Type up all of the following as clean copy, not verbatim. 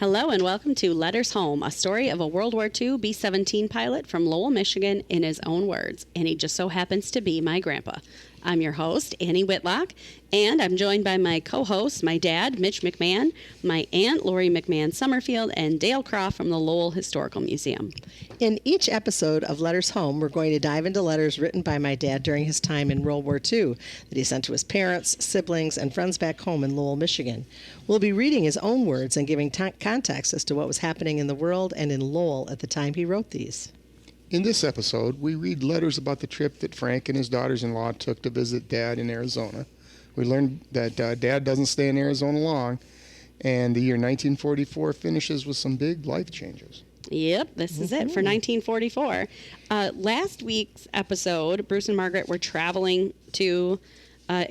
Hello and welcome to Letters Home, a story of a World War II B-17 pilot from Lowell, Michigan, in his own words. And he just so happens to be my grandpa. I'm your host, Annie Whitlock, and I'm joined by my co-hosts, my dad, Mitch McMahon, my aunt, Lori McMahon Summerfield, and Dale Croft from the Lowell Historical Museum. In each episode of Letters Home, we're going to dive into letters written by my dad during his time in World War II that he sent to his parents, siblings, and friends back home in Lowell, Michigan. We'll be reading his own words and giving context as to what was happening in the world and in Lowell at the time he wrote these. In this episode, we read letters about the trip that Frank and his daughters-in-law took to visit Dad in Arizona. We learned that Dad doesn't stay in Arizona long, and the year 1944 finishes with some big life changes. Yep, this is it for 1944. Last week's episode, Bruce and Margaret were traveling to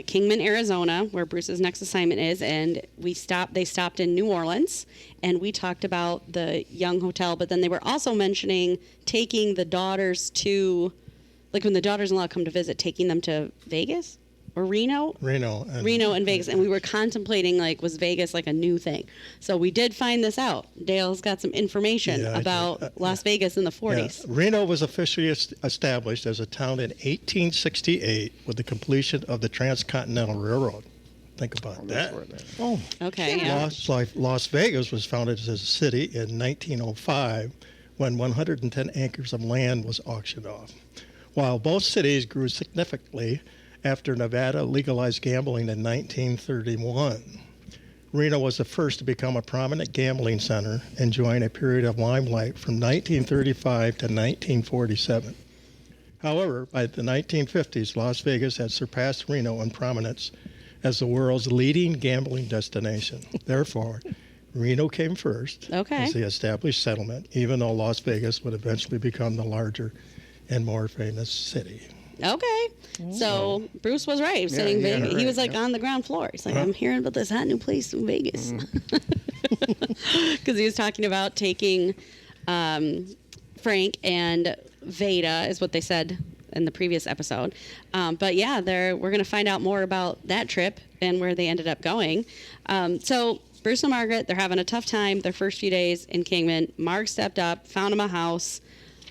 Kingman, Arizona, where Bruce's next assignment is, and they stopped in New Orleans, and we talked about the Young Hotel, but then they were also mentioning taking the daughters to, like when the daughters-in-law come to visit, taking them to Vegas? Or Reno and Vegas, and we were contemplating, like, was Vegas like a new thing? So we did find this out. Dale's got some information about Las Vegas in the 40s. Yeah. Reno was officially established as a town in 1868 with the completion of the Transcontinental Railroad. Think about that. Oh, okay. Yeah. Las Vegas was founded as a city in 1905 when 110 acres of land was auctioned off. While both cities grew significantly after Nevada legalized gambling in 1931. Reno was the first to become a prominent gambling center, enjoying a period of limelight from 1935 to 1947. However, by the 1950s, Las Vegas had surpassed Reno in prominence as the world's leading gambling destination. Therefore, Reno came first as the established settlement, even though Las Vegas would eventually become the larger and more famous city. Okay. So Bruce was right. He was like on the ground floor. He's like, I'm hearing about this hot new place in Vegas. Because he was talking about taking Frank and Veda, is what they said in the previous episode. But yeah, we're going to find out more about that trip and where they ended up going. So Bruce and Margaret, they're having a tough time their first few days in Kingman. Mark stepped up, found them a house.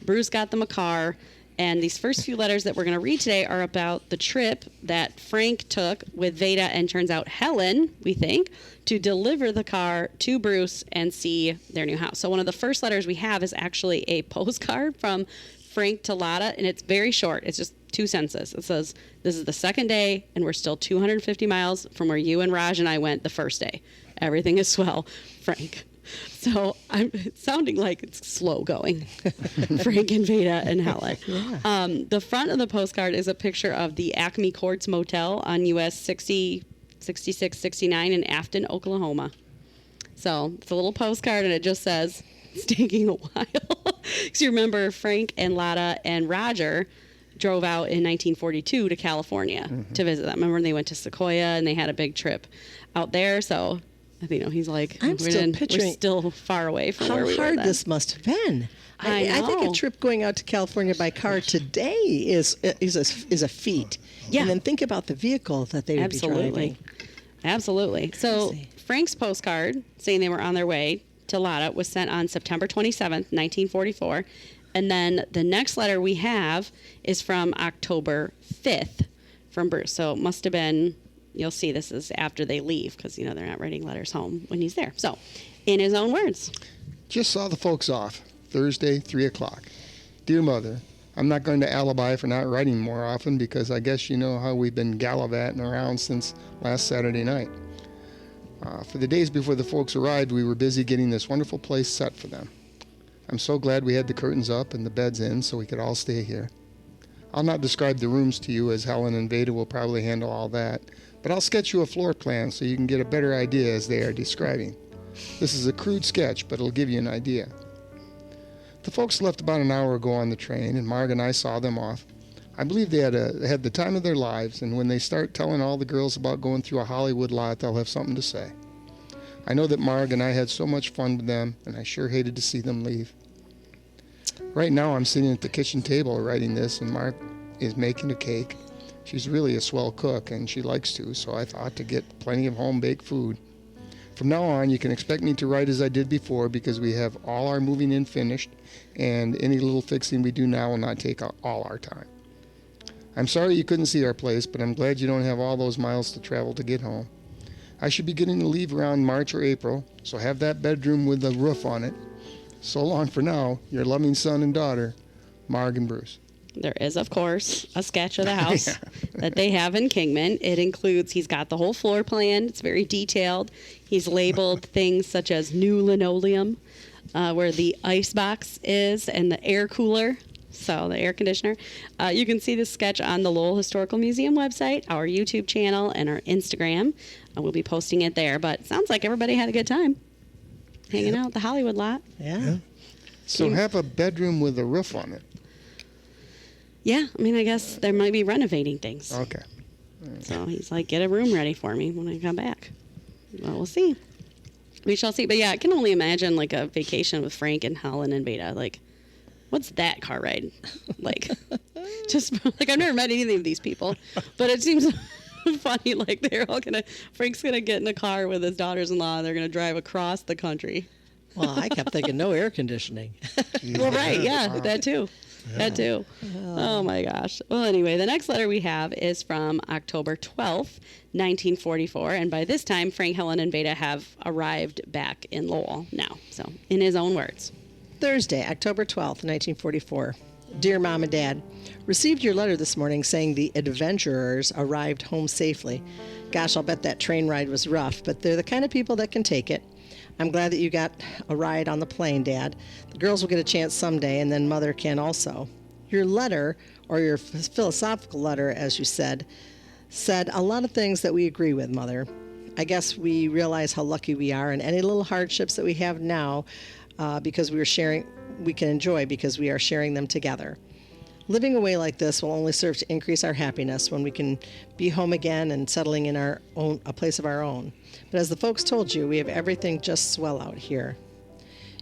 Bruce got them a car. And these first few letters that we're going to read today are about the trip that Frank took with Veda and, turns out, Helen, we think, to deliver the car to Bruce and see their new house. So one of the first letters we have is actually a postcard from Frank to Lotta, and it's very short. It's just 2 sentences. It says, "This is the second day, and we're still 250 miles from where you and Raj and I went the first day. Everything is swell, Frank." So I'm sounding like it's slow going. Frank and Veda and Helen. Yeah. The front of the postcard is a picture of the Acme Courts Motel on US 60, 66, 69 in Afton, Oklahoma. So it's a little postcard, and it just says, it's taking a while. Because you remember Frank and Lotta and Roger drove out in 1942 to California to visit them. Remember, they went to Sequoia, and they had a big trip out there. So he's like, I'm still picturing, we're still far away from where we were how hard then. this must have been. I think a trip going out to California by car today is a feat. Yeah. And then think about the vehicle that they would be driving. Absolutely. So Frank's postcard saying they were on their way to Lotta was sent on September 27th, 1944. And then the next letter we have is from October 5th from Bruce. So it must have been... You'll see this is after they leave because, they're not writing letters home when he's there. So, in his own words. Just saw the folks off. Thursday, 3 o'clock. Dear Mother, I'm not going to alibi for not writing more often because I guess you know how we've been gallivanting around since last Saturday night. For the days before the folks arrived, we were busy getting this wonderful place set for them. I'm so glad we had the curtains up and the beds in so we could all stay here. I'll not describe the rooms to you as Helen and Veda will probably handle all that, but I'll sketch you a floor plan so you can get a better idea as they are describing. This is a crude sketch, but it'll give you an idea. The folks left about an hour ago on the train, and Marg and I saw them off. I believe they had the time of their lives, and when they start telling all the girls about going through a Hollywood lot, they'll have something to say. I know that Marg and I had so much fun with them, and I sure hated to see them leave. Right now I'm sitting at the kitchen table writing this, and Marg is making a cake. She's really a swell cook, and she likes to, so I thought to get plenty of home-baked food. From now on, you can expect me to write as I did before because we have all our moving in finished, and any little fixing we do now will not take all our time. I'm sorry you couldn't see our place, but I'm glad you don't have all those miles to travel to get home. I should be getting to leave around March or April, so have that bedroom with the roof on it. So long for now, your loving son and daughter, Marg and Bruce. There is, of course, a sketch of the house that they have in Kingman. It includes, he's got the whole floor plan. It's very detailed. He's labeled things such as new linoleum, where the ice box is, and the air cooler, so the air conditioner. You can see this sketch on the Lowell Historical Museum website, our YouTube channel, and our Instagram. We'll be posting it there. But it sounds like everybody had a good time hanging out at the Hollywood lot. Yeah. So have a bedroom with a roof on it. Yeah, I mean, I guess there might be renovating things. Okay. So he's like, get a room ready for me when I come back. Well, we'll see. We shall see. But yeah, I can only imagine like a vacation with Frank and Helen and Beta. Like, what's that car ride? Like, just like I've never met any of these people, but it seems funny. Like Frank's gonna get in a car with his daughters-in-law and they're gonna drive across the country. Well, I kept thinking no air conditioning. Well, right. Yeah, that too. That too. Oh my gosh. Well, anyway, the next letter we have is from October 12th, 1944. And by this time, Frank, Helen, and Beta have arrived back in Lowell now. So, in his own words. Thursday, October 12th, 1944. Dear Mom and Dad, received your letter this morning saying the adventurers arrived home safely. Gosh, I'll bet that train ride was rough, but they're the kind of people that can take it. I'm glad that you got a ride on the plane, Dad. The girls will get a chance someday, and then Mother can also. Your letter, or your philosophical letter, as you said a lot of things that we agree with, Mother. I guess we realize how lucky we are, and any little hardships that we have now because we can enjoy because we are sharing them together. Living away like this will only serve to increase our happiness when we can be home again and settling in a place of our own. But as the folks told you, we have everything just swell out here.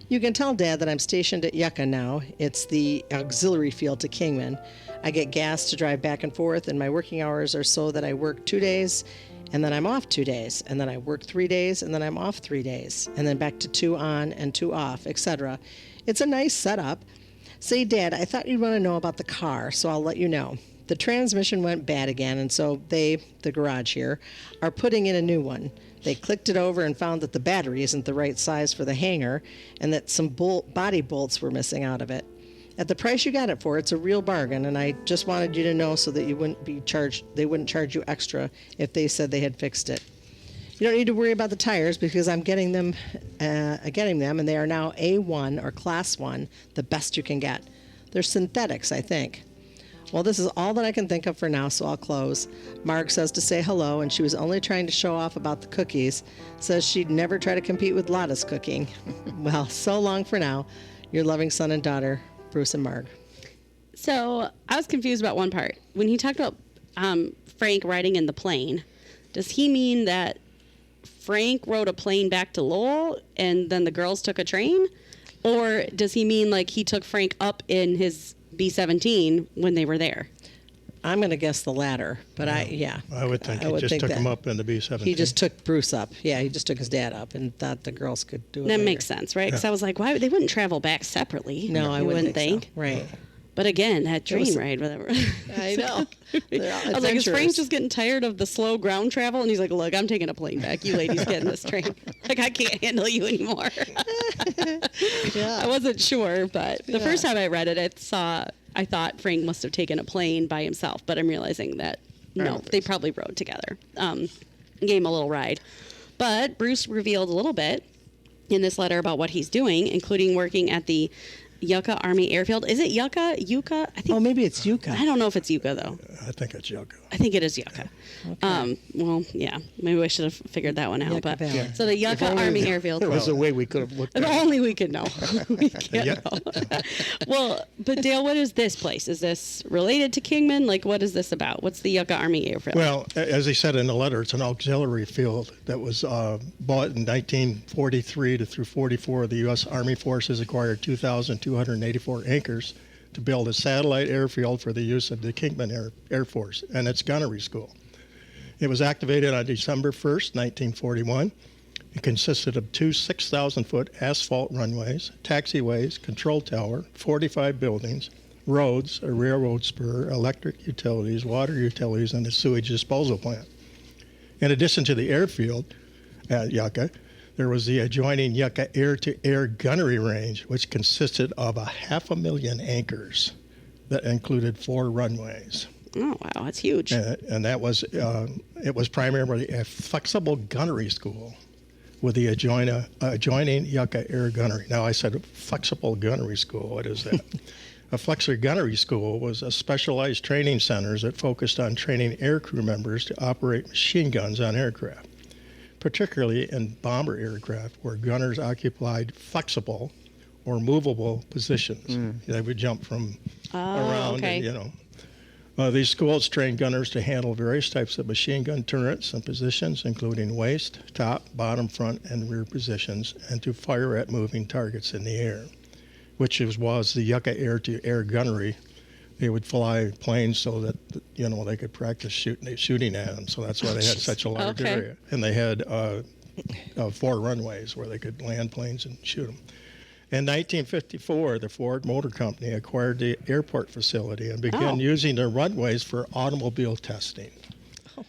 You can tell Dad that I'm stationed at Yucca now. It's the auxiliary field to Kingman. I get gas to drive back and forth, and my working hours are so that I work 2 days, and then I'm off 2 days, and then I work 3 days, and then I'm off 3 days, and then back to 2 on and 2 off, etc. It's a nice setup. Say, Dad, I thought you'd want to know about the car, so I'll let you know. The transmission went bad again, and so they, the garage here, are putting in a new one. They clicked it over and found that the battery isn't the right size for the hanger and that some body bolts were missing out of it. At the price you got it for, it's a real bargain, and I just wanted you to know so that you wouldn't be charged. They wouldn't charge you extra if they said they had fixed it. You don't need to worry about the tires because I'm getting them, and they are now A1 or Class 1, the best you can get. They're synthetics, I think. Well, this is all that I can think of for now, so I'll close. Marg says to say hello, and she was only trying to show off about the cookies. Says she'd never try to compete with Lotta's cooking. Well, so long for now. Your loving son and daughter, Bruce and Marg. So I was confused about one part. When he talked about Frank riding in the plane, does he mean that Frank rode a plane back to Lowell and then the girls took a train? Or does he mean like he took Frank up in his B-17 when they were there? I'm going to guess the latter, but I would think he just took him up in the B-17. He just took Bruce up. Yeah, he just took his dad up and thought the girls could do it That later. makes sense, right? Because I was like, why? They wouldn't travel back separately. No, I wouldn't think. So. Right. But again, that train ride, whatever. I know. I was like, is Frank just getting tired of the slow ground travel? And he's like, look, I'm taking a plane back. You ladies get in this train. Like, I can't handle you anymore. Yeah. I wasn't sure, but the first time I read it, I thought Frank must have taken a plane by himself. But I'm realizing that, no, they probably rode together. Gave him a little ride. But Bruce revealed a little bit in this letter about what he's doing, including working at the Yucca Army Airfield. Is it Yucca? Yucca? I think. Oh, maybe it's Yucca. I don't know if it's Yucca, though. I think it's Yucca. I think it is Yucca. Okay. Well, yeah. Maybe I should have figured that one out. Yucca But Valley. So the Yucca Army Airfield. There was a way we could have looked at If it. only we could know. We can't know. Well, but Dale, what is this place? Is this related to Kingman? Like, what is this about? What's the Yucca Army Airfield? Well, as he said in the letter, it's an auxiliary field that was bought in 1943 through 44. The U.S. Army Forces acquired 2,284 acres to build a satellite airfield for the use of the Kingman Air Force and its gunnery school. It was activated on December 1st, 1941. It consisted of two 6,000-foot asphalt runways, taxiways, control tower, 45 buildings, roads, a railroad spur, electric utilities, water utilities, and a sewage disposal plant. In addition to the airfield at Yucca, there was the adjoining Yucca air-to-air gunnery range, which consisted of 500,000 anchors that included 4 runways. Oh, wow, that's huge. And that was, it was primarily a flexible gunnery school with the adjoining Yucca Air Gunnery. Now, I said flexible gunnery school. What is that? A flexible gunnery school was a specialized training center that focused on training air crew members to operate machine guns on aircraft, particularly in bomber aircraft where gunners occupied flexible or movable positions. They would jump from around, okay. and, these schools trained gunners to handle various types of machine gun turrets and positions, including waist, top, bottom, front, and rear positions, and to fire at moving targets in the air, which was the Yucca air-to-air gunnery. They would fly planes so that, they could practice shooting at them. So that's why they had such a large area. And they had 4 runways where they could land planes and shoot them. In 1954, the Ford Motor Company acquired the airport facility and began using the runways for automobile testing.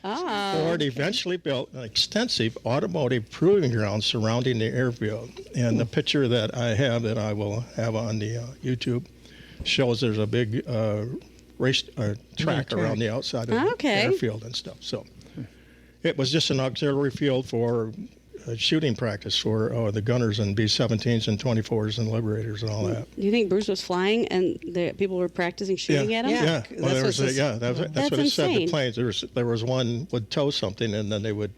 Ford eventually built an extensive automotive proving ground surrounding the airfield. And the picture that I have that I will have on the YouTube shows there's a big race track around the outside of the airfield and stuff. So it was just an auxiliary field for shooting practice for the gunners and B-17s and 24s and Liberators and all that. Do you think Bruce was flying and the people were practicing shooting at him? Yeah. Well, that's what it said. The insane. planes. There was one would tow something and then they would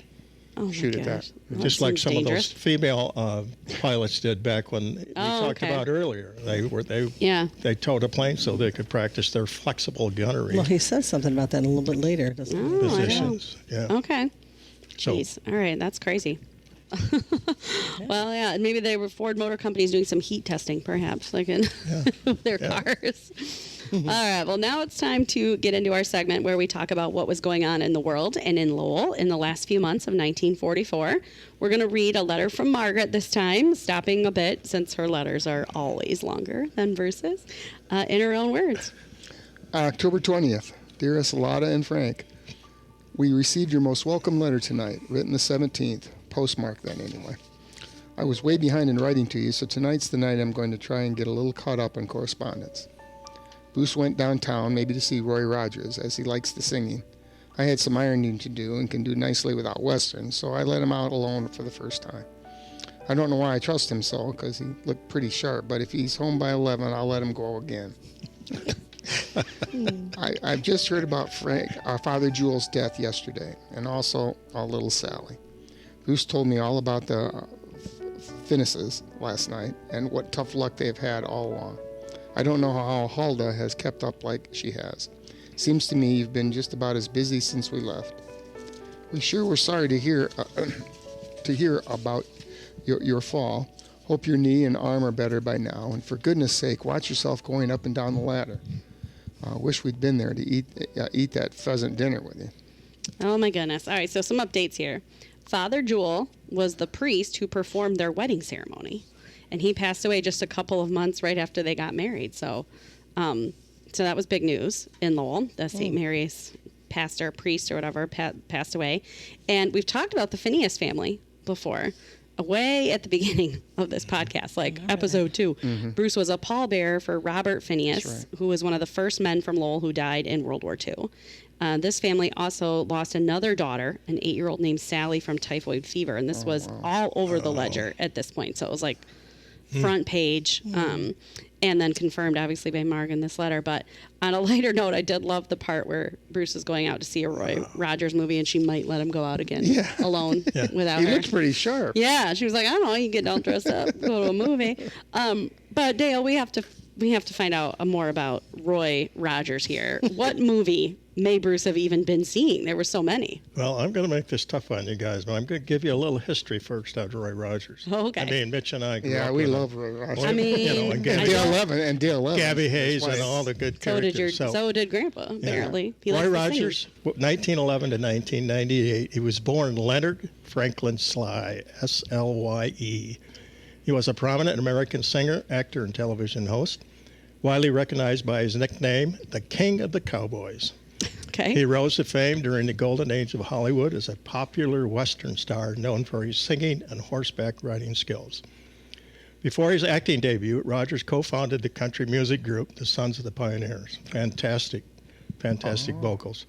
shoot at that. Just like some of those female pilots did back when we talked about earlier. They towed a plane so they could practice their flexible gunnery. Well, he says something about that a little bit later, doesn't he? Positions. Yeah. Okay. So, Jeez. All right. That's crazy. Well, yeah. Maybe they were Ford Motor Companies doing some heat testing, perhaps, like in their cars. All right. Well, now it's time to get into our segment where we talk about what was going on in the world and in Lowell in the last few months of 1944. We're going to read a letter from Margaret this time, stopping a bit since her letters are always longer than Bruce's, in her own words. October 20th. Dearest Lotta and Frank, we received your most welcome letter tonight, written the 17th, postmarked then anyway. I was way behind in writing to you, so tonight's the night I'm going to try and get a little caught up on correspondence. Bruce went downtown, maybe to see Roy Rogers, as he likes the singing. I had some ironing to do and can do nicely without Western, so I let him out alone for the first time. I don't know why I trust him so, because he looked pretty sharp, but if he's home by 11, I'll let him go again. I've just heard about Frank, our Father Jewel's death yesterday, and also our little Sally. Bruce told me all about the Finnesses last night and what tough luck they've had all along. I don't know how Hulda has kept up like she has. Seems to me you've been just about as busy since we left. We sure were sorry to hear about your fall. Hope your knee and arm are better by now, and for goodness sake, watch yourself going up and down the ladder. Wish we'd been there to eat that pheasant dinner with you. Oh, my goodness. All right, so some updates here. Father Jewel was the priest who performed their wedding ceremony, and he passed away just a couple of months right after they got married. So that was big news in Lowell. The St. Mary's pastor, priest, or whatever, passed away. And we've talked about the Phineas family before, way at the beginning of this podcast, like episode 2. Mm-hmm. Bruce was a pallbearer for Robert Phineas, who was one of the first men from Lowell who died in World War II. This family also lost another daughter, an 8-year-old named Sally, from typhoid fever. And this was all over the ledger at this point. So it was like front page, and then confirmed, obviously, by Marg in this letter. But on a lighter note, I did love the part where Bruce is going out to see a Roy Rogers movie, and she might let him go out again alone without her. He looked pretty sharp. Yeah, she was like, I don't know, you can get all dressed up, go to a movie. But Dale, we have to find out more about Roy Rogers here. What movie may Bruce have even been seeing? There were so many. Well, I'm going to make this tough on you guys, but I'm going to give you a little history first of Roy Rogers. Oh, okay. I mean, Mitch and I grew up we with love him. Roy Rogers. I mean, you know, and and Gabby, Dale Levin and Dale Levin. Gabby Hayes That's and why- all the good So did characters. so did Grandpa, apparently. He Roy likes to sing. Rogers, 1911 to 1998. He was born Leonard Franklin Sly, S-L-Y-E. He was a prominent American singer, actor, and television host, widely recognized by his nickname, the King of the Cowboys. Okay. He rose to fame during the golden age of Hollywood as a popular Western star known for his singing and horseback riding skills. Before his acting debut, Rogers co-founded the country music group, the Sons of the Pioneers. Fantastic vocals.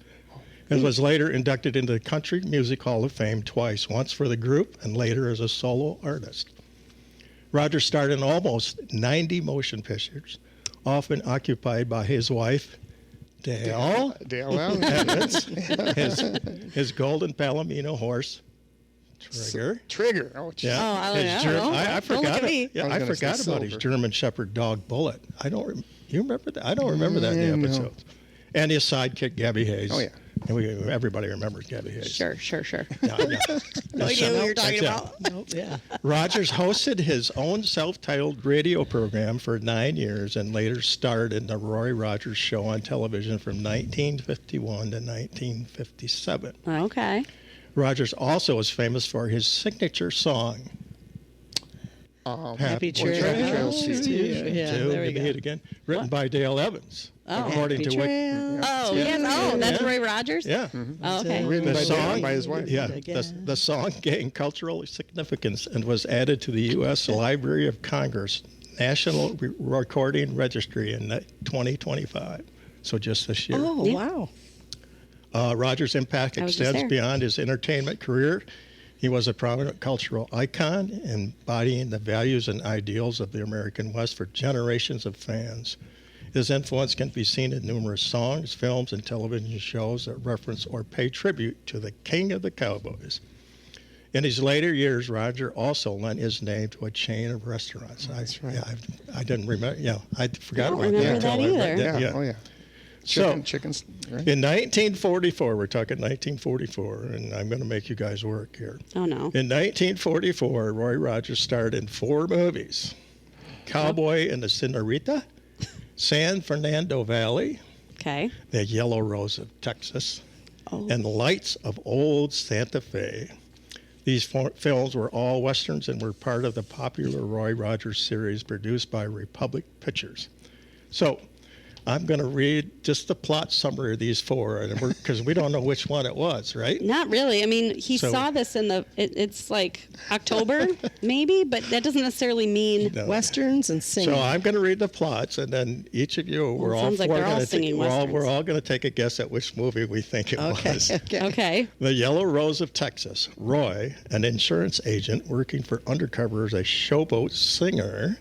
And was later inducted into the Country Music Hall of Fame twice, once for the group and later as a solo artist. Rogers starred in almost 90 motion pictures, often occupied by his wife, Dale Evans, his golden Palomino horse, Trigger. Oh, Yeah. Oh, I His don't know. I Don't look forgot at it. me. Yeah, I was I gonna forgot say about his silver. German Shepherd dog Bullet. You remember that? I don't remember that in the No. episodes. And his sidekick Gabby Hayes. Oh, yeah. And everybody remembers Gabby Hayes. Sure. Yeah, yeah. No idea who you're talking That's about. Nope, yeah. Rogers hosted his own self-titled radio program for 9 years and later starred in the Roy Rogers Show on television from 1951 to 1957. Okay. Rogers also is famous for his signature song, Happy Trails to to you. Yeah, Two, there we give me go. it again. Written by Dale Evans. Oh. According Happy to Trails. Oh, Yeah. yes. Oh, that's Yeah. Roy Rogers? Yeah. Oh, okay. Written The by, song- by his wife. Yeah, Again. the song gained cultural significance and was added to the U.S. Library of Congress National Recording Registry in 2025. So just this year. Oh, Yeah. wow. Rogers' impact I was just extends there. beyond his entertainment career. He was a prominent cultural icon, embodying the values and ideals of the American West for generations of fans. His influence can be seen in numerous songs, films, and television shows that reference or pay tribute to the King of the Cowboys. In his later years, Roger also lent his name to a chain of restaurants. That's right. Yeah, I didn't remember. Yeah, I forgot I don't about remember that. that until I read either. Yeah. Oh, yeah. So, Chickens. Right? in 1944, we're talking 1944, and I'm going to make you guys work here. Oh, no. In 1944, Roy Rogers starred in 4 movies: Cowboy and the Senorita, San Fernando Valley, Okay. The Yellow Rose of Texas, Oh. and Lights of Old Santa Fe. These films were all westerns and were part of the popular Roy Rogers series produced by Republic Pictures. So, I'm going to read just the plot summary of these 4, and because we don't know which one it was, right? Not really. I mean, he So- saw this in it's like October, maybe, but that doesn't necessarily mean. No. Westerns and singing. So I'm going to read the plots, and then each of you, we're it all sounds like four they're all gonna singing we're westerns. all going to take a guess at which movie we think it Okay. was. Okay. Okay. The Yellow Rose of Texas. Roy, an insurance agent working for undercover as a showboat singer,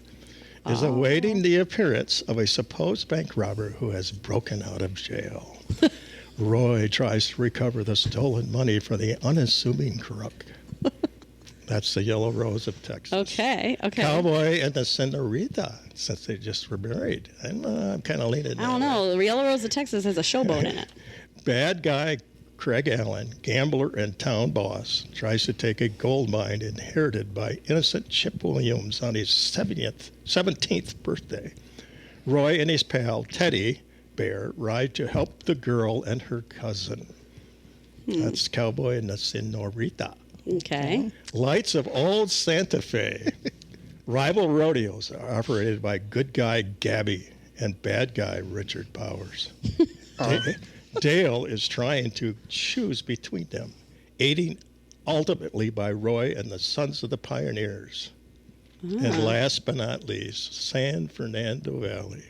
is awaiting the appearance of a supposed bank robber who has broken out of jail. Roy tries to recover the stolen money from the unassuming crook. That's the Yellow Rose of Texas. Okay. Okay. Cowboy and the Senorita, since they just were married. I'm kind of leaning I don't know. The Yellow Rose of Texas has a showboat in it. Bad guy Craig Allen, gambler and town boss, tries to take a gold mine inherited by innocent Chip Williams on his 17th birthday. Roy and his pal Teddy Bear ride to help the girl and her cousin. That's Cowboy and the Senorita. Okay. Lights of Old Santa Fe. Rival rodeos are operated by good guy Gabby and bad guy Richard Powers. Dale is trying to choose between them, aiding ultimately by Roy and the Sons of the Pioneers. And last but not least, San Fernando Valley.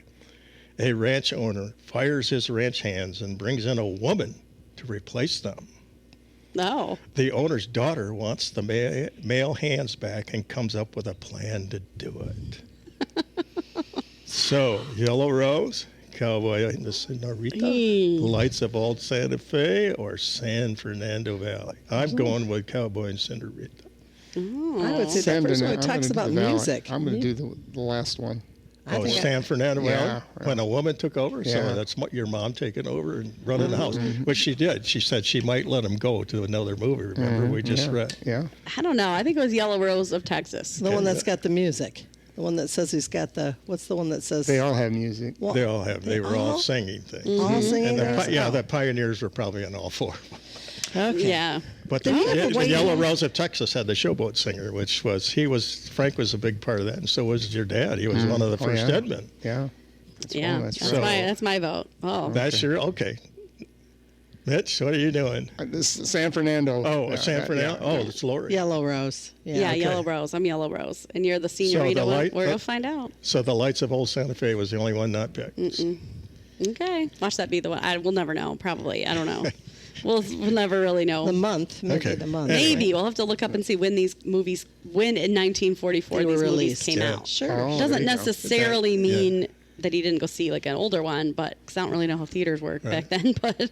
A ranch owner fires his ranch hands and brings in a woman to replace them. No. The owner's daughter wants the male hands back and comes up with a plan to do it. So, Yellow Rose, Cowboy and the Senorita, Lights of Old Santa Fe, or San Fernando Valley. I'm going with Cowboy and Senorita. I would say Sam that first didn't- one I'm talks gonna do about the Valley. music. I'm going to do the last one. Oh, San Fernando. Well, Yeah. when a woman took over, so Yeah. that's your mom taking over and running the house, which she did. She said she might let him go to another movie. Remember, we just read. Yeah. I don't know. I think it was Yellow Rose of Texas. The one that's got the music. The one that says he's got the. What's the one that says? They all have music. Well, They all have. They were all all? singing things. all singing. And theirs? yeah, Oh. the pioneers were probably on all four. Okay. Yeah. But Did he have the the white Yellow hair? Rose of Texas had the showboat singer, which was Frank was a big part of that, and so was your dad. He was one of the first yeah. Edmund. Yeah. Yeah. that's That's, right. that's my vote. Oh. That's your okay. Mitch, what are you doing? This is San Fernando. Oh, San Fernando. Yeah. Oh, it's Lori. Yellow Rose. Yeah, okay. Yellow Rose. I'm Yellow Rose. And you're the senorita. We'll find out. So the Lights of Old Santa Fe was the only one not picked. Okay. Watch that be the one. We'll never know, probably. I don't know. We'll never really know. The month. Maybe Okay. the month. Maybe. We'll have to look up and see when these movies, when in 1944 They were these movies released. came Yeah. out. Sure. Oh, Doesn't there you go. necessarily mean that he didn't go see like an older one, but because I don't really know how theaters worked back then, but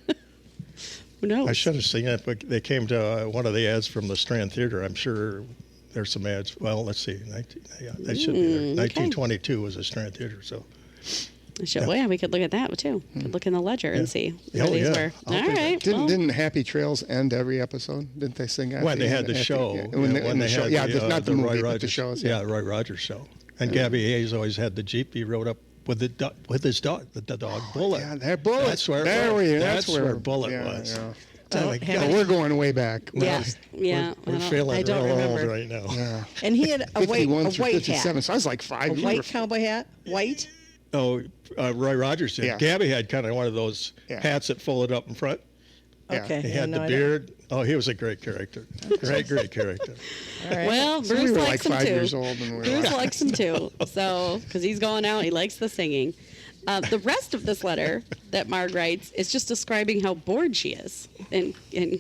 who knows? I should have seen it, but they came to one of the ads from the Strand Theater. I'm sure there's some ads. Well, let's see. They should be there. 1922 was a Strand Theater, so. Well, yeah, we could look at that too. Could look in the ledger and see where Oh, these yeah. were. I'll All take right. Didn't, well, didn't Happy Trails end every episode? Didn't they sing at When the they end? had the show. Yeah, when the they show. had Yeah, the, not the Roy movie, but Rogers, the shows. Yeah, Roy Rogers show. And Gabby Hayes always had the Jeep he rode up with his dog, the dog Bullet. Yeah, that Bullet. That's where there it was. we, That's where where Bullet yeah, was. Yeah. Oh, my Don't have God. Yeah, we're going way back. yeah, yeah. We're I don't- feeling I don't real remember. old right now. Yeah. And he had a 51 white through hat. 57. So I was like A 5. You white were- cowboy hat. White. Oh, Roy Rogers did. Yeah. Gabby had kind of one of those Yeah. hats that folded up in front. Yeah. Okay. He yeah, had no, the I don't- beard. Oh, he was a great character. Great character. All right. Well, So Bruce we were likes like him 5 too. years old when we were Bruce like- likes him too. So, because he's going out, he likes the singing. The rest of this letter that Marg writes is just describing how bored she is in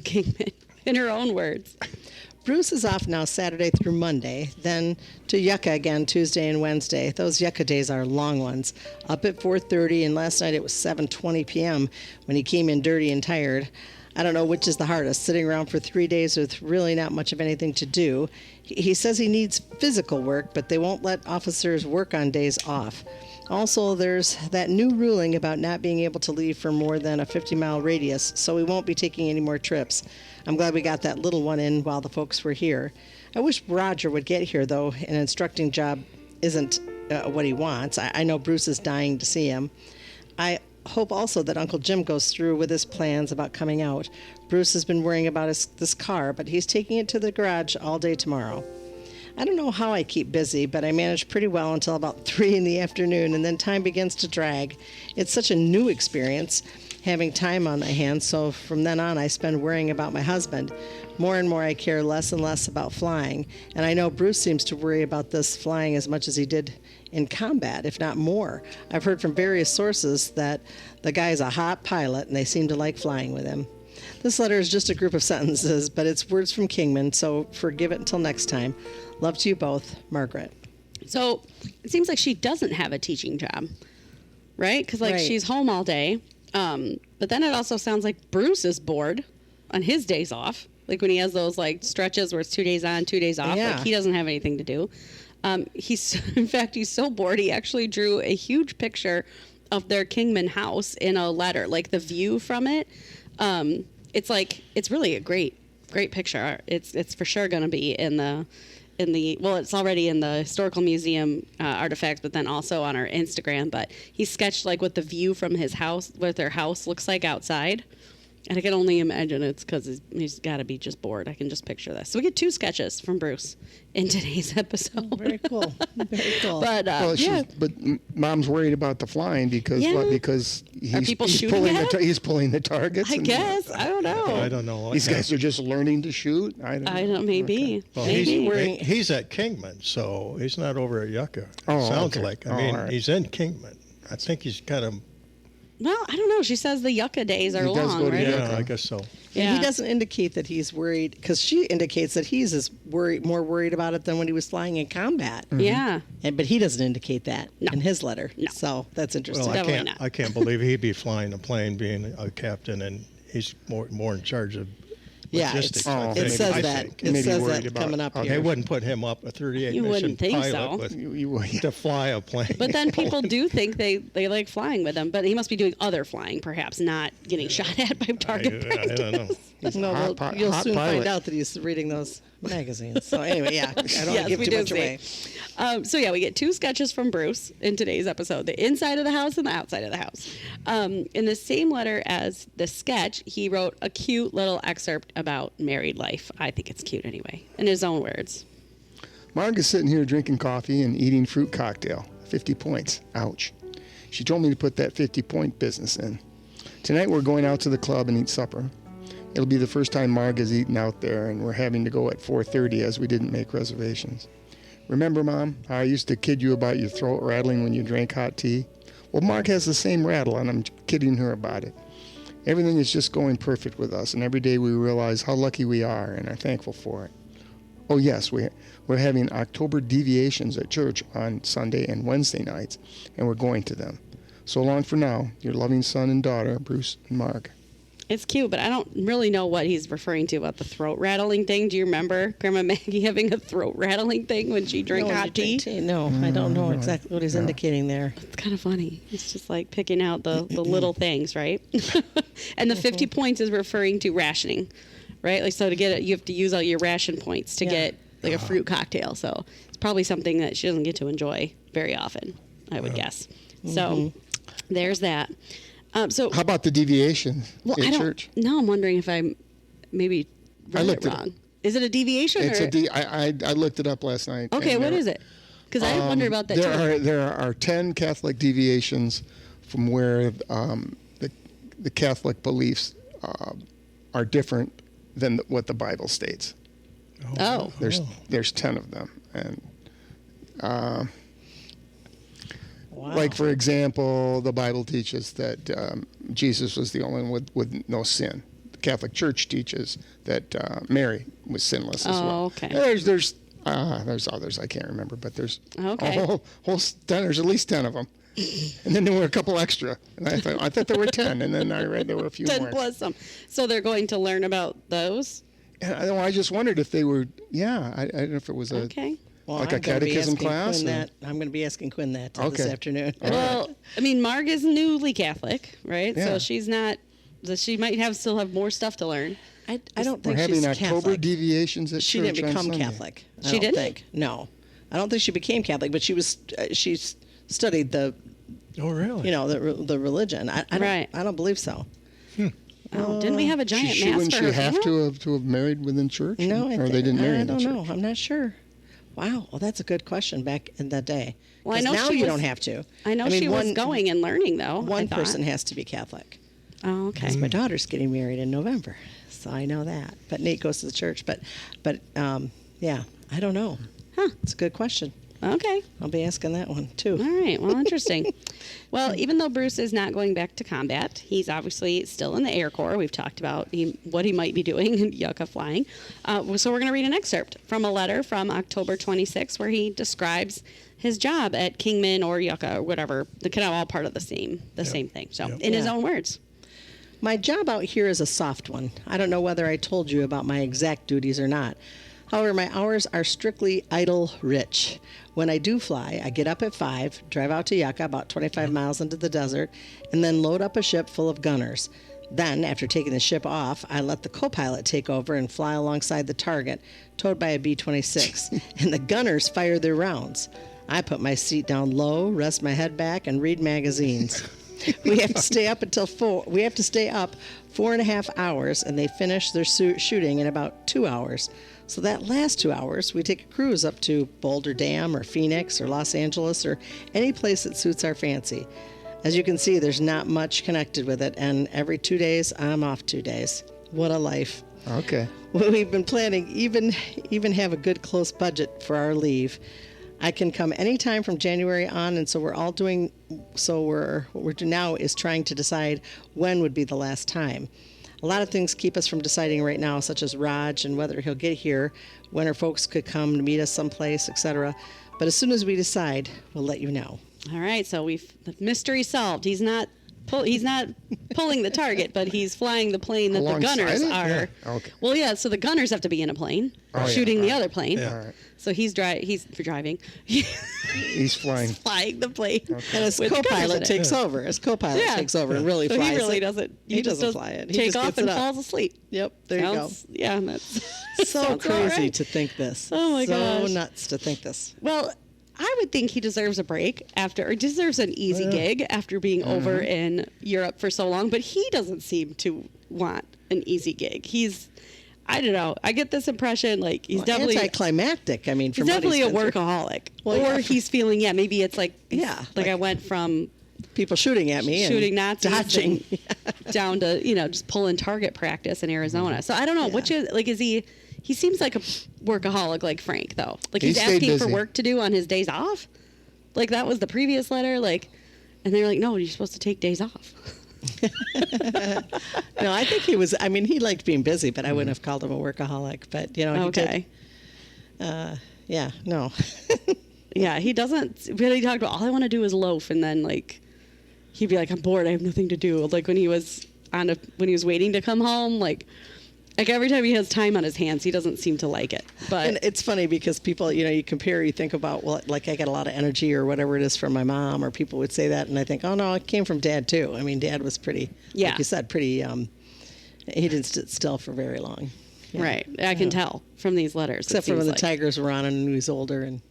Kingman, in her own words. Bruce is off now Saturday through Monday, then to Yucca again Tuesday and Wednesday. Those Yucca days are long ones. Up at 4:30, and last night it was 7:20 p.m. when he came in dirty and tired. I don't know which is the hardest, sitting around for 3 days with really not much of anything to do. He says he needs physical work, but they won't let officers work on days off. Also, there's that new ruling about not being able to leave for more than a 50-mile radius, so we won't be taking any more trips. I'm glad we got that little one in while the folks were here. I wish Roger would get here, though. An instructing job isn't what he wants. I know Bruce is dying to see him. I hope also that Uncle Jim goes through with his plans about coming out. Bruce has been worrying about this car, but he's taking it to the garage all day tomorrow. I don't know how I keep busy, but I manage pretty well until about 3 in the afternoon, and then time begins to drag. It's such a new experience, having time on my hands, so from then on I spend worrying about my husband. More and more I care less and less about flying, and I know Bruce seems to worry about this flying as much as he did in combat, if not more. I've heard from various sources that the guy's a hot pilot, and they seem to like flying with him. This letter is just a group of sentences, but it's words from Kingman, so forgive it until next time. Love to you both, Margaret. So it seems like she doesn't have a teaching job, right? Because like Right. she's home all day. But then it also sounds like Bruce is bored on his days off. Like when he has those like stretches where it's 2 days on, 2 days off. Yeah. Like he doesn't have anything to do. In fact, he's so bored. He actually drew a huge picture of their Kingman house in a letter, like the view from it. It's really a great picture. It's for sure going to be in the it's already in the historical museum artifacts, but then also on our Instagram. But he sketched like what the view from his house, what their house looks like outside. And I can only imagine it's because he's got to be just bored. I can just picture this. So we get 2 sketches from Bruce in today's episode. Very cool. Very cool. But Well, yeah, but Mom's worried about the flying because Yeah. what? Because Are people shooting pulling at him? he's pulling the targets. I and- guess. I don't know. I don't know. These guys are just learning to shoot. I don't know. Maybe. Well, Maybe. he's at Kingman, so he's not over at Yucca. Oh, Sounds okay. like. I Oh, mean, all right. he's in Kingman. I think he's kind of. Well, I don't know. She says the Yucca days are He does long, go to right? Yucca. Yeah, I guess so. And Yeah. he doesn't indicate that he's worried, because she indicates that he's more worried about it than when he was flying in combat. Yeah. But he doesn't indicate that No. in his letter. No. So that's interesting. Well, Definitely not. I can't believe he'd be flying a plane, being a captain, and he's more in charge of Yeah, logistics. Oh, it maybe- says I that. think. It Maybe says worried that about coming up others. They here. wouldn't put him up a 38 You mission wouldn't think pilot so. to fly a plane. But then people do think they like flying with him, but he must be doing other flying, perhaps not getting shot at by target I don't know. No, hot well, pi- you'll hot soon pilot. find out that he's reading those magazines. So anyway, yeah, I don't want Yes, to give we too do much see. away. So yeah, we get two sketches from Bruce in today's episode: the inside of the house and the outside of the house. In the same letter as the sketch, he wrote a cute little excerpt about married life. I think it's cute anyway, in his own words. Marg is sitting here drinking coffee and eating fruit cocktail. 50 points. Ouch. She told me to put that 50-point business in. Tonight we're going out to the club and eat supper. It'll be the first time Marg has eaten out there, and we're having to go at 4:30 as we didn't make reservations. Remember, Mom, how I used to kid you about your throat rattling when you drank hot tea? Well, Marg has the same rattle, and I'm kidding her about it. Everything is just going perfect with us, and every day we realize how lucky we are and are thankful for it. Oh, yes, we're having October deviations at church on Sunday and Wednesday nights, and we're going to them. So long for now, your loving son and daughter, Bruce and Marg. It's cute, but I don't really know what he's referring to about the throat rattling thing. Do you remember Grandma Maggie having a throat rattling thing when she drank No, hot you drink tea? No, I don't know exactly what he's indicating there. It's kind of funny. It's just like picking out the little things, right? And the 50 points is referring to rationing, right? Like, so to get it, you have to use all your ration points to Yeah. get like a fruit cocktail. So it's probably something that she doesn't get to enjoy very often, I would guess. So there's that. So How about the deviation well, at I don't. church? Now I'm wondering if I maybe read looked it it up. wrong. Is it a deviation? It's or? I looked it up last night. Okay, and what there- is it? Because I wondered about that too. There are 10 Catholic deviations from where the Catholic beliefs are different than what the Bible states. Oh. There's 10 of them, and Wow. like for example, the Bible teaches that Jesus was the only one with no sin. The Catholic Church teaches that Mary was sinless as well. okay. There's others I can't remember, but there's Okay. a whole 10. There's at least 10 of them, and then there were a couple extra. And I thought there were 10, and then I read there were a few 10 more. plus some. So they're going to learn about those? And I just wondered if they were. Yeah, I don't know if it was a. Okay. Well, like a I'm gonna be catechism asking class, Quinn or- that. I'm going to be asking Quinn that this Okay. afternoon. Well, I mean, Marg is newly Catholic, right? Yeah. So she's not. So she might still have more stuff to learn. I don't We're think having she's October Catholic. deviations at She church didn't on become Sunday. Catholic. She didn't? Think. No, I don't think she became Catholic, but she was. She studied the, Oh, really? the religion. I don't. Right. I don't believe so. Oh, didn't we have a giant mass Wouldn't for she her have funeral? to have married within church? No, or they didn't marry I in the don't church? know. I'm not sure. Wow. Well, that's a good question back in that day. Well, I 'Cause know now she you was- don't have to. I know mean, she was going and learning, though. I One thought. person has to be Catholic. Oh, okay. My daughter's getting married in November, so I know that. But Nate goes to the church. But yeah, I don't know. Huh. It's a good question. Okay. I'll be asking that one too. All right. Well, interesting. Well, even though Bruce is not going back to combat, he's obviously still in the Air Corps. We've talked about what he might be doing in Yucca flying. So we're going to read an excerpt from a letter from October 26, where he describes his job at Kingman or Yucca or whatever. They're kind of all part of the same thing. So in his Yeah. own words. My job out here is a soft one. I don't know whether I told you about my exact duties or not. However, my hours are strictly idle rich. When I do fly, I get up at 5, drive out to Yucca, about 25 miles into the desert, and then load up a ship full of gunners. Then, after taking the ship off, I let the co-pilot take over and fly alongside the target, towed by a B-26, and the gunners fire their rounds. I put my seat down low, rest my head back, and read magazines. We have to stay up until 4. We have to stay up 4.5 hours, and they finish their shooting in about 2 hours. So that last 2 hours, we take a cruise up to Boulder Dam or Phoenix or Los Angeles or any place that suits our fancy. As you can see, there's not much connected with it, and every 2 days, I'm off 2 days. What a life. Okay. Well, we've been planning even have a good close budget for our leave. I can come anytime from January on, and so what we're doing now is trying to decide when would be the last time. A lot of things keep us from deciding right now, such as Raj and whether he'll get here, when our folks could come to meet us someplace, etc. But as soon as we decide, we'll let you know. All right. So the mystery solved. He's not he's not pulling the target, but he's flying the plane that the Alongside gunners it? are. Yeah. Okay. Well, yeah. So the gunners have to be in a plane, Oh, yeah. shooting the other plane. Yeah. All right. So he's driving. He's flying. Flying the plane. And his with the gunners in co-pilot it. takes over. His co-pilot Yeah. takes over and really So flies he really it. doesn't. He just doesn't fly it. He Take just off gets and it up. falls asleep. Yep, there you go. Yeah, that's So sounds about crazy right. to think this. Oh my so gosh. nuts to think this. Well, I would think he deserves a break or deserves an easy gig after being over in Europe for so long, but he doesn't seem to want an easy gig. I don't know. I get this impression like he's definitely anticlimactic. I mean, he's from what definitely a been through. workaholic. Well, or yeah. he's feeling, maybe it's like, like I went from People shooting at me shooting and Nazis dodging. and down to, just pulling target practice in Arizona. So I don't know, Yeah. which is, like, is he seems like a workaholic like Frank, though. Like, He he's stayed asking for busy. work to do on his days off. Like, that was the previous letter, like, and they're like, no, you're supposed to take days off. No, I think he was. I mean, he liked being busy, but I wouldn't have called him a workaholic. But he Okay. did. Yeah, no. Yeah, he doesn't really talk about, all I want to do is loaf, and then, like, he'd be like, I'm bored, I have nothing to do. Like, when he was waiting to come home, like every time he has time on his hands, he doesn't seem to like it. But And it's funny because people, you compare, you think about, well, like I got a lot of energy or whatever it is from my mom, or people would say that, and I think, oh no, it came from Dad too. I mean, Dad was pretty, Yeah. like you said, pretty. He didn't sit still for very long. Yeah. right, I can tell from these letters. Except it for when the seems like. Tigers were on and he was older and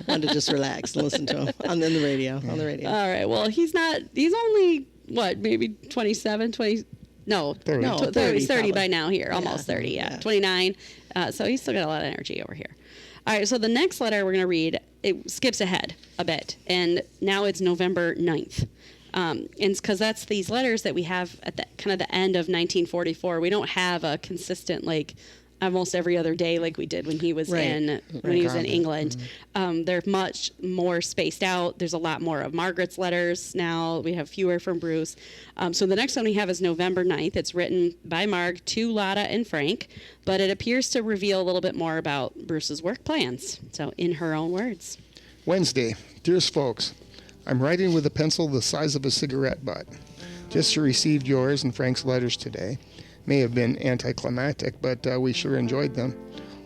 wanted to just relax and listen to him on the radio. On the radio. All right, well, he's only, maybe 27, 20, no, 30. No, 30 30 probably. by now here, almost 30, yeah. 29. So he's still got a lot of energy over here. All right, so the next letter we're going to read, it skips ahead a bit, and now it's November 9th. And because that's these letters that we have at the kind of the end of 1944. We don't have a consistent, like, almost every other day like we did when he was Right. in England. They're much more spaced out. There's a lot more of Margaret's letters now. We have fewer from Bruce. So the next one we have is November 9th. It's written by Marg to Lotta and Frank, but it appears to reveal a little bit more about Bruce's work plans. So in her own words. Wednesday, dearest folks, I'm writing with a pencil the size of a cigarette butt. Just received yours and Frank's letters today. May have been anticlimactic, but we sure enjoyed them.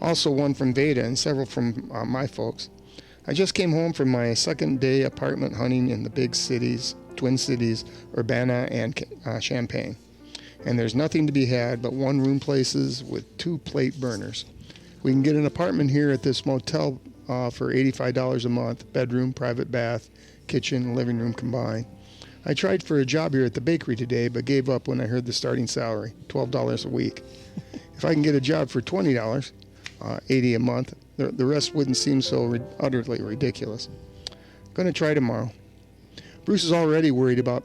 Also one from Veda and several from my folks. I just came home from my second day apartment hunting in the big cities, Twin Cities, Urbana, and Champaign. And there's nothing to be had but one-room places with 2 plate burners. We can get an apartment here at this motel for $85 a month, bedroom, private bath, kitchen, living room combined. I tried for a job here at the bakery today, but gave up when I heard the starting salary, $12 a week. If I can get a job for $20, $80 a month, the rest wouldn't seem so utterly ridiculous. Going to try tomorrow. Bruce is already worried about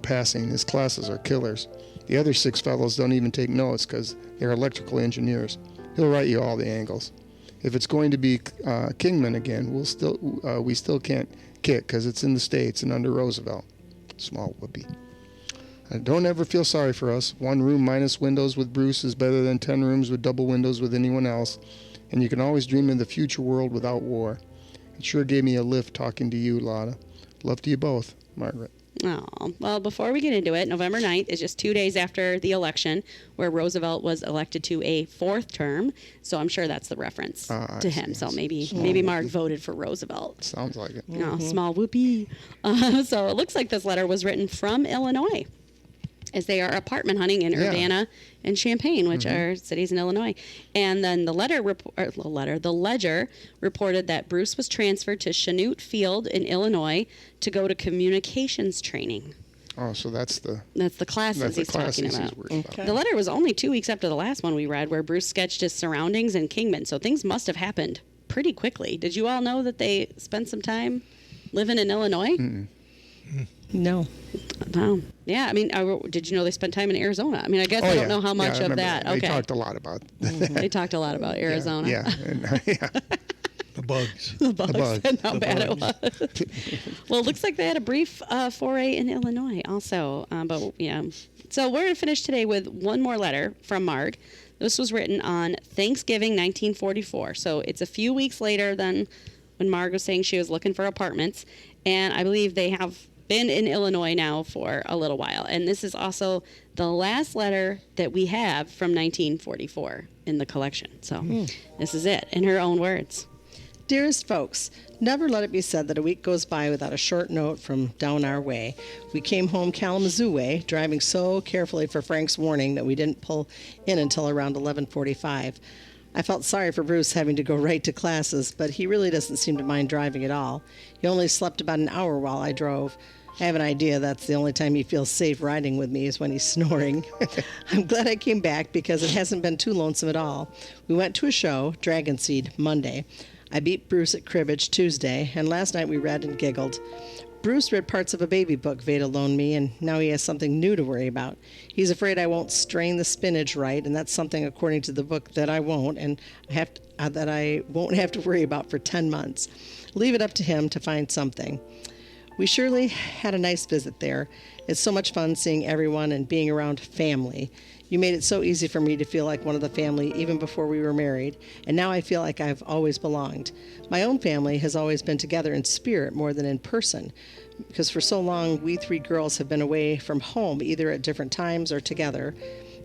passing. His classes are killers. The other 6 fellows don't even take notes because they're electrical engineers. He'll write you all the angles. If it's going to be Kingman again, we still can't kick because it's in the States and under Roosevelt. Small whoopee. Don't ever feel sorry for us. 1 room minus windows with Bruce is better than 10 rooms with double windows with anyone else. And you can always dream of the future world without war. It sure gave me a lift talking to you, Lotta. Love to you both, Margaret. Oh, well, before we get into it, November 9th is just 2 days after the election where Roosevelt was elected to a 4th term. So I'm sure that's the reference to him. So maybe Mark voted for Roosevelt. Sounds like it. Oh, small whoopee. So it looks like this letter was written from Illinois, as they are apartment hunting in Urbana and Champaign, which are cities in Illinois. And then the ledger reported that Bruce was transferred to Chanute Field in Illinois to go to communications training. Oh, so that's the classes he's talking about. worried about. Okay. The letter was only 2 weeks after the last one we read, where Bruce sketched his surroundings in Kingman. So things must have happened pretty quickly. Did you all know that they spent some time living in Illinois? No. Wow. Yeah, I mean, did you know they spent time in Arizona? I mean, I guess I don't know how much I of remember that. They Okay. talked a lot about They talked a lot about Arizona. Yeah. And, yeah. The bugs. The bugs bugs. and how bad it was. Well, it looks like they had a brief foray in Illinois also. But yeah. So we're going to finish today with one more letter from Marg. This was written on Thanksgiving 1944. So it's a few weeks later than when Marg was saying she was looking for apartments. And I believe they have been in Illinois now for a little while. And this is also the last letter that we have from 1944 in the collection. So this is it, in her own words. Dearest folks, never let it be said that a week goes by without a short note from down our way. We came home Kalamazoo way, driving so carefully for Frank's warning that we didn't pull in until around 11:45. I felt sorry for Bruce having to go right to classes, but he really doesn't seem to mind driving at all. He only slept about an hour while I drove. I have an idea that's the only time he feels safe riding with me is when he's snoring. I'm glad I came back because it hasn't been too lonesome at all. We went to a show, Dragon Seed, Monday. I beat Bruce at cribbage Tuesday, and last night we read and giggled. Bruce read parts of a baby book Veda loaned me, and now he has something new to worry about. He's afraid I won't strain the spinach right, and that's something, according to the book, that I won't, and that I won't have to worry about for 10 months. Leave it up to him to find something. We surely had a nice visit there. It's so much fun seeing everyone and being around family. You made it so easy for me to feel like one of the family even before we were married, and now I feel like I've always belonged. My own family has always been together in spirit more than in person, because for so long we 3 girls have been away from home, either at different times or together.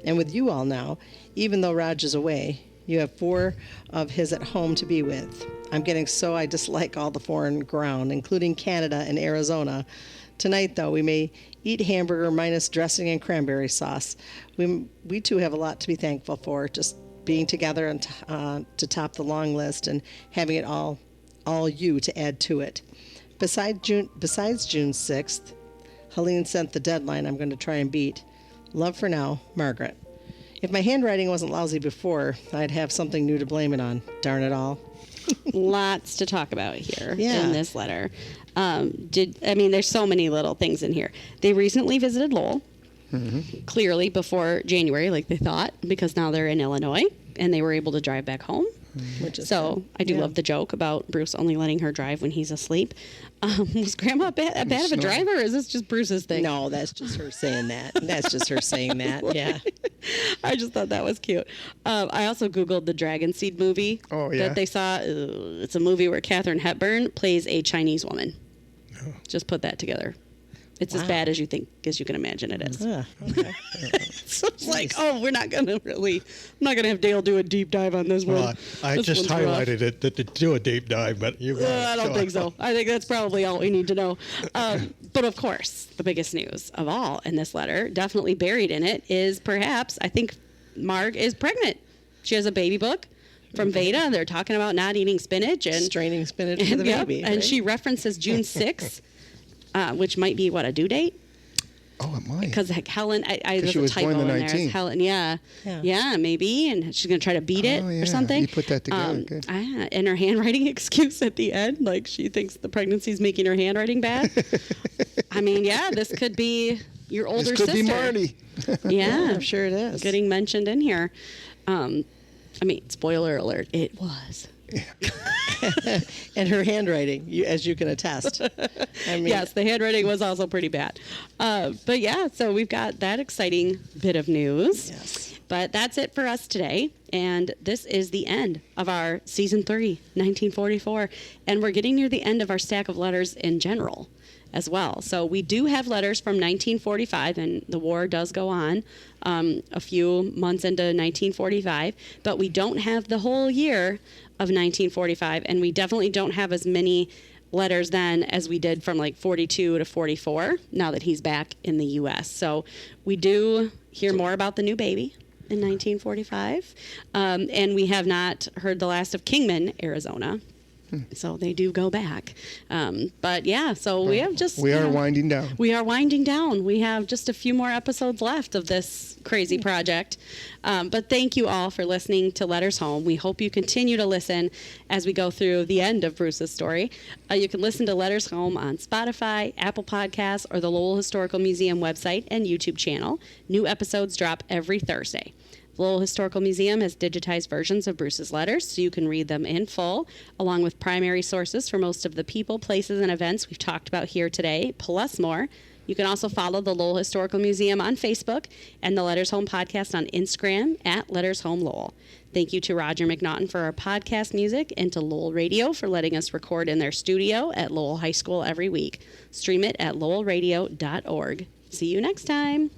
And with you all now, even though Raj is away, you have 4 of his at home to be with. I'm getting so I dislike all the foreign ground, including Canada and Arizona. Tonight, though, we may eat hamburger minus dressing and cranberry sauce. We too have a lot to be thankful for, just being together and to top the long list and having it all you to add to it. Besides June 6th, Helene sent the deadline I'm going to try and beat. Love for now, Margaret. If my handwriting wasn't lousy before, I'd have something new to blame it on. Darn it all. Lots to talk about here in this letter. There's so many little things in here. They recently visited Lowell, clearly before January, like they thought, because now they're in Illinois and they were able to drive back home. So I do love the joke about Bruce only letting her drive when he's asleep. Was Grandma bad of a driver, or is this just Bruce's thing? No, that's just her saying that. Yeah. I just thought that was cute. I also Googled the Dragon Seed movie that they saw. It's a movie where Katharine Hepburn plays a Chinese woman. Oh. Just put that together. It's as bad as you can imagine it is. Okay. So it's like, we're not going to have Dale do a deep dive on this one. I just highlighted it to do a deep dive, but I don't think so. I think that's probably all we need to know. But of course, the biggest news of all in this letter, definitely buried in it, is perhaps, I think Marg is pregnant. She has a baby book from Veda. They're talking about not eating spinach and straining spinach for the baby. And she references June 6th. Which might be a due date? Oh, it might. Because Helen, there's she a typo in there. 19th. Helen, yeah, maybe, and she's gonna try to beat it or something. You put that together, good. And her handwriting excuse at the end, like she thinks the pregnancy's making her handwriting bad. This could be your older sister. This could be Marty. Yeah, I'm sure it is. Getting mentioned in here. Spoiler alert, it was. And her handwriting, as you can attest. Yes, the handwriting was also pretty bad. So we've got that exciting bit of news. Yes. But that's it for us today. And this is the end of our Season 3, 1944. And we're getting near the end of our stack of letters in general as well. So we do have letters from 1945, and the war does go on a few months into 1945, but we don't have the whole year of 1945, and we definitely don't have as many letters then as we did from 42 to 44 now that he's back in the U.S. So we do hear more about the new baby in 1945, and we have not heard the last of Kingman, Arizona. So they do go back. So we have just... We are winding down. We are winding down. We have just a few more episodes left of this crazy project. But thank you all for listening to Letters Home. We hope you continue to listen as we go through the end of Bruce's story. You can listen to Letters Home on Spotify, Apple Podcasts, or the Lowell Historical Museum website and YouTube channel. New episodes drop every Thursday. The Lowell Historical Museum has digitized versions of Bruce's letters, so you can read them in full, along with primary sources for most of the people, places, and events we've talked about here today, plus more. You can also follow the Lowell Historical Museum on Facebook and the Letters Home podcast on Instagram at Letters Home Lowell. Thank you to Roger McNaughton for our podcast music and to Lowell Radio for letting us record in their studio at Lowell High School every week. Stream it at lowellradio.org. See you next time.